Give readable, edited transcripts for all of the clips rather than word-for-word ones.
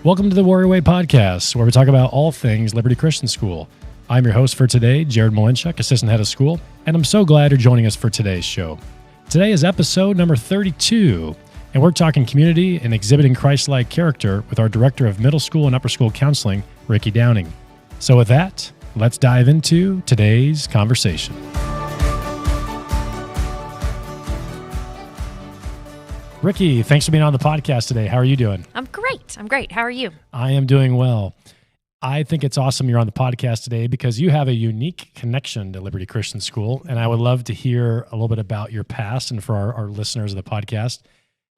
Welcome to the Warrior Way podcast, where we talk about all things Liberty Christian School. I'm your host for today, Jared Malinchuk, Assistant Head of School, and I'm so glad you're joining us for today's show. Today is episode number 32, and we're talking community and exhibiting Christ-like character with our Director of Middle School and Upper School Counseling, Rikki Downing. So with that, let's dive into today's conversation. Rikki, thanks for being on the podcast today. How are you doing? I'm great. How are you? I am doing well. I think it's awesome you're on the podcast today because you have a unique connection to Liberty Christian School, and I would love to hear a little bit about your past, and for our listeners of the podcast,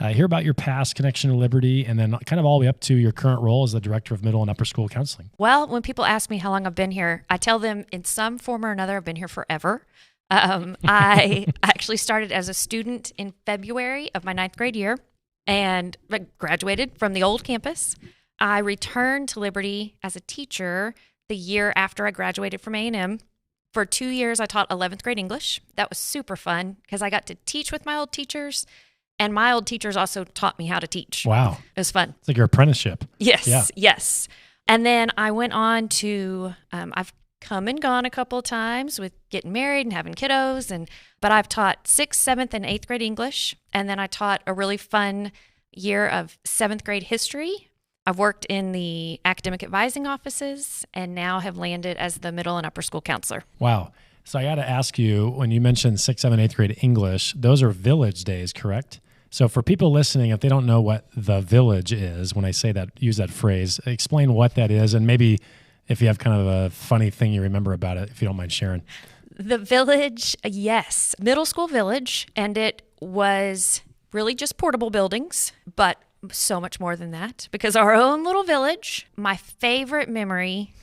hear about your past connection to Liberty, and then kind of all the way up to your current role as the Director of Middle and Upper School Counseling. Well, when people ask me how long I've been here, I tell them in some form or another I've been here forever. I actually started as a student in February of my 9th grade year and graduated from the old campus. I returned to Liberty as a teacher the year after I graduated from A&M. For 2 years, I taught 11th grade English. That was super fun because I got to teach with my old teachers, and my old teachers also taught me how to teach. Wow. It was fun. It's like your apprenticeship. Yes. And then I went on to, I've come and gone a couple of times with getting married and having kiddos, but I've taught 6th, 7th, and 8th grade English, and then I taught a really fun year of 7th grade history. I've worked in the academic advising offices and now have landed as the middle and upper school counselor. Wow. So I got to ask you, when you mentioned 6th, 7th, 8th grade English, those are village days, correct? So for people listening, if they don't know what the village is, when I say that, use that phrase, explain what that is, and maybe if you have kind of a funny thing you remember about it, if you don't mind sharing. The village, yes, middle school village, and it was really just portable buildings, but so much more than that, because our own little village, my favorite memory,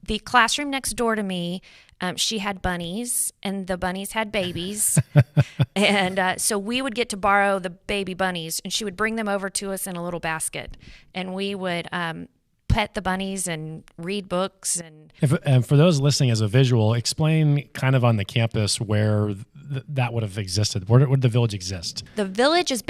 the classroom next door to me, she had bunnies, and the bunnies had babies, and so we would get to borrow the baby bunnies, and she would bring them over to us in a little basket, and we would pet the bunnies and read books. And for those listening as a visual, explain kind of on the campus where that would have existed. Where would the village exist? The village was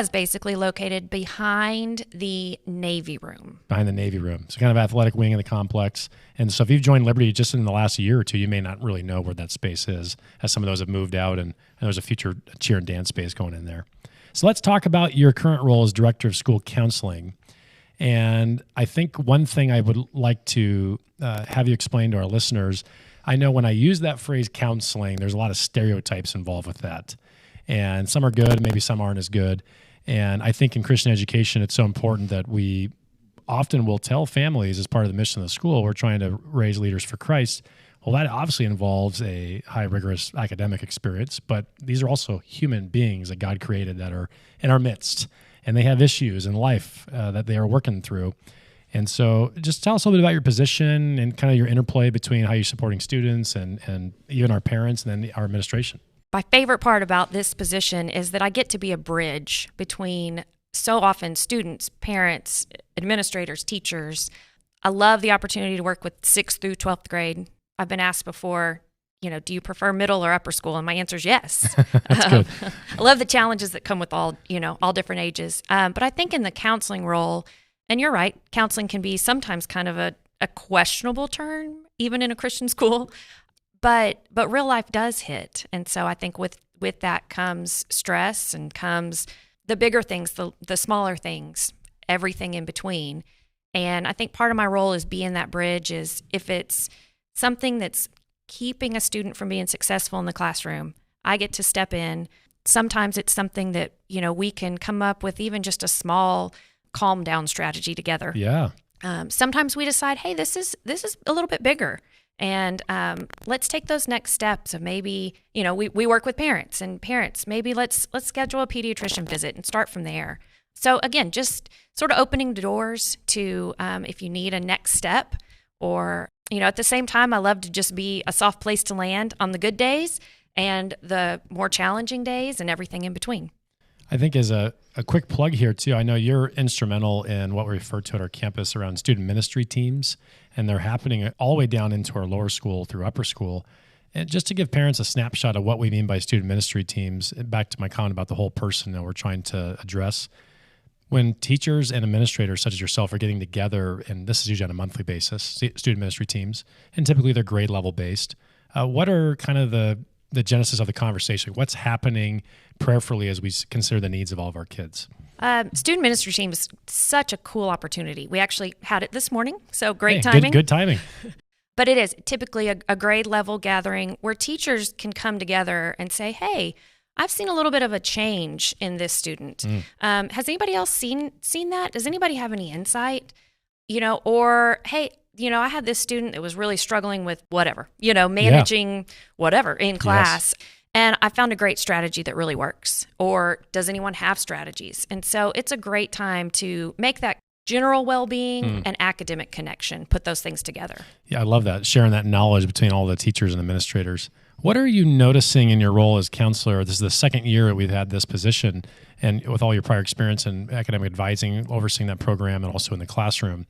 basically located behind the Navy room. Behind the Navy room. So kind of athletic wing of the complex. And so if you've joined Liberty just in the last year or two, you may not really know where that space is, as some of those have moved out, and there's a future cheer and dance space going in there. So let's talk about your current role as Director of School Counseling. And I think one thing I would like to have you explain to our listeners, I know when I use that phrase counseling, there's a lot of stereotypes involved with that. And some are good, maybe some aren't as good. And I think in Christian education, it's so important that we often will tell families as part of the mission of the school, we're trying to raise leaders for Christ. Well, that obviously involves a high rigorous academic experience, but these are also human beings that God created that are in our midst. And they have issues in life that they are working through. And so just tell us a little bit about your position and kind of your interplay between how you're supporting students and even our parents and then our administration. My favorite part about this position is that I get to be a bridge between so often students, parents, administrators, teachers. I love the opportunity to work with 6th through 12th grade. I've been asked before, do you prefer middle or upper school? And my answer is yes. That's good. I love the challenges that come with all different ages. But I think in the counseling role, and you're right, counseling can be sometimes kind of a questionable term, even in a Christian school, but real life does hit. And so I think with that comes stress and comes the bigger things, the smaller things, everything in between. And I think part of my role is being that bridge is if it's something that's keeping a student from being successful in the classroom, I get to step in. Sometimes it's something that, we can come up with even just a small calm down strategy together. Yeah. Sometimes we decide, hey, this is a little bit bigger. And let's take those next steps of maybe, we work with parents, maybe let's schedule a pediatrician visit and start from there. So again, just sort of opening the doors to if you need a next step, or at the same time, I love to just be a soft place to land on the good days and the more challenging days and everything in between. I think as a quick plug here too, I know you're instrumental in what we refer to at our campus around student ministry teams, and they're happening all the way down into our lower school through upper school. And just to give parents a snapshot of what we mean by student ministry teams, back to my comment about the whole person that we're trying to address, When teachers and administrators such as yourself are getting together, and this is usually on a monthly basis, student ministry teams, and typically they're grade level based, what are kind of the genesis of the conversation? What's happening prayerfully as we consider the needs of all of our kids? Student ministry team is such a cool opportunity. We actually had it this morning, so great timing. Good timing. But it is typically a grade level gathering where teachers can come together and say, hey, I've seen a little bit of a change in this student. Has anybody else seen that? Does anybody have any insight? Or, hey, I had this student that was really struggling with whatever, managing whatever in class. Yes. And I found a great strategy that really works. Or does anyone have strategies? And so it's a great time to make that general well-being and academic connection, put those things together. Yeah, I love that, sharing that knowledge between all the teachers and administrators. What are you noticing in your role as counselor? This is the second year that we've had this position, and with all your prior experience in academic advising, overseeing that program, and also in the classroom,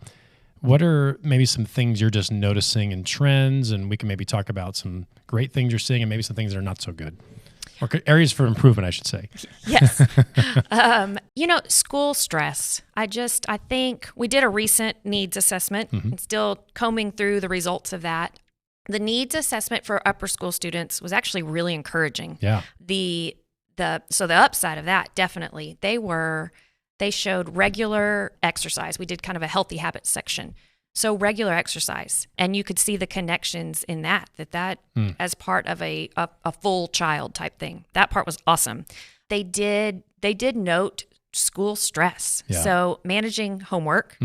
what are maybe some things you're just noticing in trends? And we can maybe talk about some great things you're seeing and maybe some things that are not so good. Or areas for improvement, I should say. Yes. School stress. I think we did a recent needs assessment and still combing through the results of that. The needs assessment for upper school students was actually really encouraging. Yeah. So the upside of that, definitely, they showed regular exercise. We did kind of a healthy habits section. So regular exercise, and you could see the connections in that as part of a full child type thing. That part was awesome. They did note school stress. Yeah. So managing homework,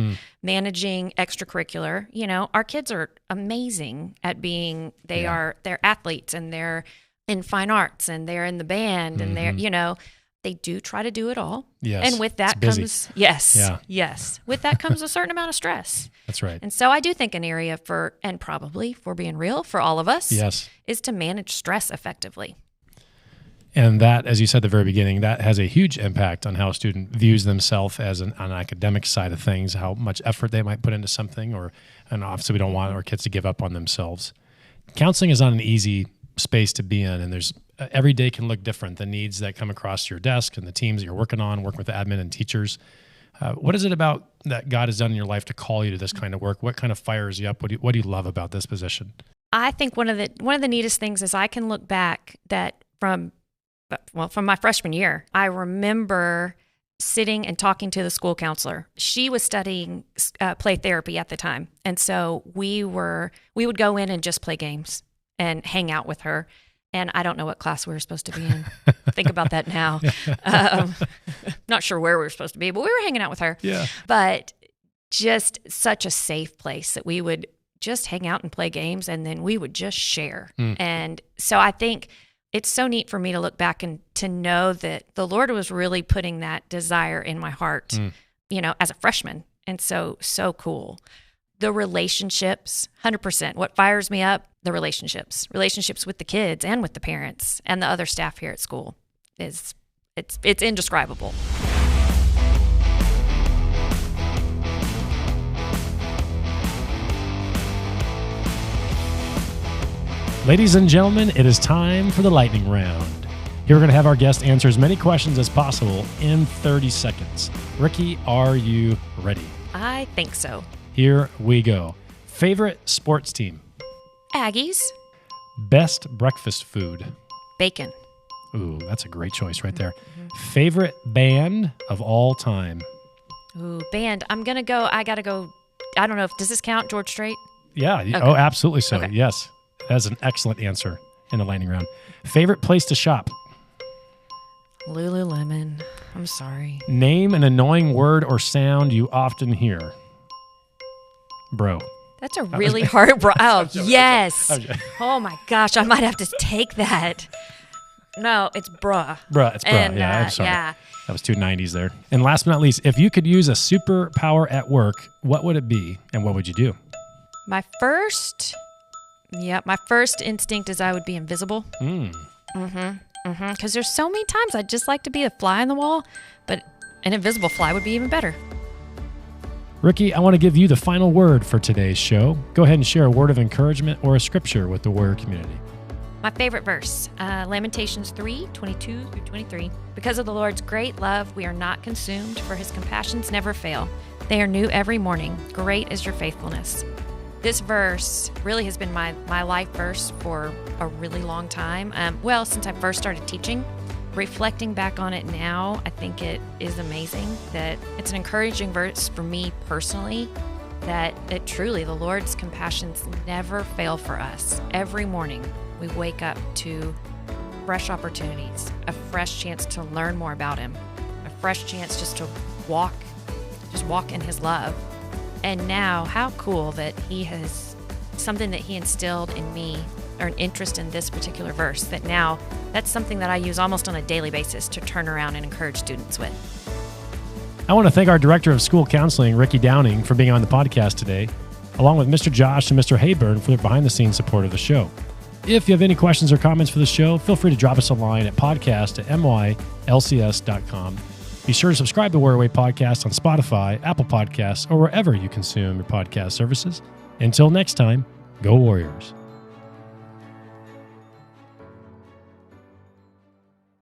managing extracurricular, our kids are amazing at they're athletes, and they're in fine arts, and they're in the band, and they're, they do try to do it all. Yes. And with that comes, yes. With that comes a certain amount of stress. That's right. And so I do think an area and probably for being real for all of us, is to manage stress effectively. And that, as you said at the very beginning, that has a huge impact on how a student views themselves as on an academic side of things, how much effort they might put into something, and obviously we don't want our kids to give up on themselves. Counseling is not an easy space to be in, and there's every day can look different. The needs that come across your desk and the teams that you're working with the admin and teachers. What is it about that God has done in your life to call you to this kind of work? What kind of fires you up? What do you love about this position? I think one of the neatest things is I can look back that from my freshman year, I remember sitting and talking to the school counselor. She was studying play therapy at the time, and so we would go in and just play games and hang out with her. And I don't know what class we were supposed to be in. Think about that now. Not sure where we were supposed to be, but we were hanging out with her. Yeah. But just such a safe place that we would just hang out and play games, and then we would just share. And so I think it's so neat for me to look back and to know that the Lord was really putting that desire in my heart, as a freshman. And so cool. The relationships, 100%. What fires me up? The relationships with the kids and with the parents and the other staff here at school it's indescribable. Ladies and gentlemen, it is time for the lightning round. Here we're going to have our guest answer as many questions as possible in 30 seconds. Rikki, are you ready? I think so. Here we go. Favorite sports team? Aggies. Best breakfast food? Bacon. Ooh, that's a great choice right there. Favorite band of all time? Ooh, band. I gotta go. I don't know does this count, George Strait? Yeah. Okay. Oh, absolutely so. Okay. Yes. That's an excellent answer in the lightning round. Favorite place to shop? Lululemon. I'm sorry. Name an annoying word or sound you often hear. Bro. That's a really hard bro. Oh, yes. Oh my gosh, I might have to take that. No, it's bruh. Bruh, it's bruh. And, I'm sorry. Yeah. That was two 90s there. And last but not least, if you could use a superpower at work, what would it be and what would you do? My first instinct is I would be invisible. Because there's so many times I'd just like to be a fly on the wall, but an invisible fly would be even better. Rikki, I want to give you the final word for today's show. Go ahead and share a word of encouragement or a scripture with the Warrior community. My favorite verse, Lamentations 3:22-23. Because of the Lord's great love, we are not consumed, for his compassions never fail. They are new every morning. Great is your faithfulness. This verse really has been my life verse for a really long time. Since I first started teaching. Reflecting back on it now, I think it is amazing that it's an encouraging verse for me personally, that truly the Lord's compassions never fail for us. Every morning we wake up to fresh opportunities, a fresh chance to learn more about him, a fresh chance just to walk in his love. And now, how cool that he has something that he instilled in me, or an interest in this particular verse, that now that's something that I use almost on a daily basis to turn around and encourage students with. I want to thank our Director of School Counseling, Rikki Downing, for being on the podcast today, along with Mr. Josh and Mr. Hayburn for their behind-the-scenes support of the show. If you have any questions or comments for the show, feel free to drop us a line at podcast@mylcs.com. Be sure to subscribe to Warrior Way Podcast on Spotify, Apple Podcasts, or wherever you consume your podcast services. Until next time, go Warriors.